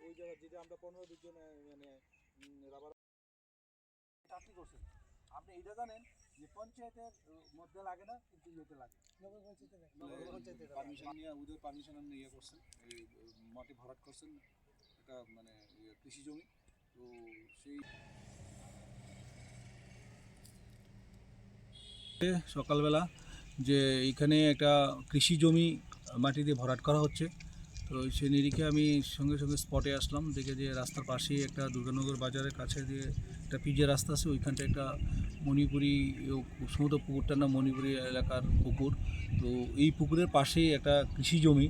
ওই জায়গা যেটা আমরা 15-20 জন মানে রাবার চাকরি করছেন, আপনি এটা জানেন যে পঞ্চায়েতের মধ্যে লাগে না, কিন্তু ইয়েতে লাগে, পারমিশন নিয়ে ওদের পারমিশন আপনি ইয়ে করছেন, এই মাটি ভরাট করছেন একটা মানে কৃষি জমি। তো সেই সকালবেলা যে এইখানে একটা কৃষি জমি মাটি দিয়ে ভরাট করা হচ্ছে, তো সেই নিরিখে আমি সঙ্গে সঙ্গে স্পটে আসলাম, দেখে যে রাস্তার পাশেই একটা দুর্গানগর বাজারের কাছে যে একটা পিজে রাস্তা আছে, ওইখানটা একটা মণিপুরি সমুদ্র পুকুরটার নাম মণিপুরি এলাকার পুকুর। তো এই পুকুরের পাশেই একটা কৃষি জমি,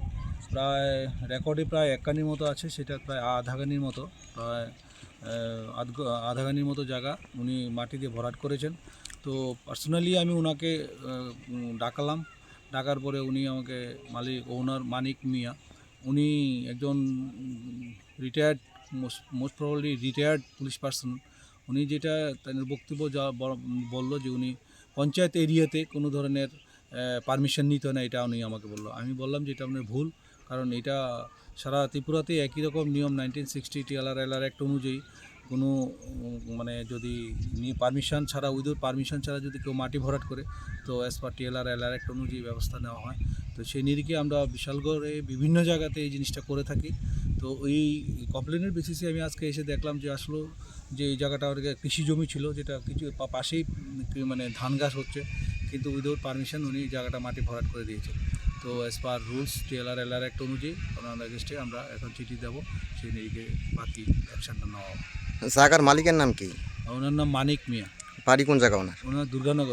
প্রায় রেকর্ডে প্রায় 1 কানির মতো আছে, সেটা প্রায় আধা কানির মতো, প্রায় আধা কানির মতো জায়গা উনি মাটি দিয়ে ভরাট করেছেন। তো পার্সোনালি আমি ওনাকে ডাকালাম, ডাকার পরে উনি আমাকে ওনার মানিক মিয়া, উনি একজন retired, most probably retired police person. উনি যেটা তার বক্তব্য যা বললো যে উনি পঞ্চায়েত এরিয়াতে কোনো ধরনের পারমিশন নিতে হয় না, এটা উনি আমাকে বললো। আমি বললাম যে এটা আপনার ভুল, কারণ এটা সারা ত্রিপুরাতে একই রকম নিয়ম, 1960 টিএলআর অ্যাক্ট অনুযায়ী কোনো মানে যদি পারমিশন ছাড়া, উইদাউট পারমিশন ছাড়া যদি কেউ মাটি ভরাট করে, তো অ্যাজ পার টিএলআর অ্যাক্ট অনুযায়ী ব্যবস্থা নেওয়া হয়। তো সেই নিরিখে আমরা বিশালগড়ে বিভিন্ন জায়গাতে এই জিনিসটা করে থাকি। তো ওই কমপ্লেনের বেসিসে আমি আজকে এসে দেখলাম যে আসলে যে এই জায়গাটা কৃষি জমি ছিল, যেটা কিছু পাশেই মানে ধান গাছ হচ্ছে, কিন্তু উইদাউট পারমিশন উনি জায়গাটা মাটি ভরাট করে দিয়েছে। তো as per rules TLR act অনুযায়ী ওনার এগেস্টে আমরা এখন চিঠি দেবো, সেই নিরিখে বাকি অ্যাকশনটা নেওয়া হবে। জায়গার মালিকের নাম কি? ওনার নাম মানিক মিয়া। বাড়ি কোন জায়গা ওনার? ওনার দুর্গানগর।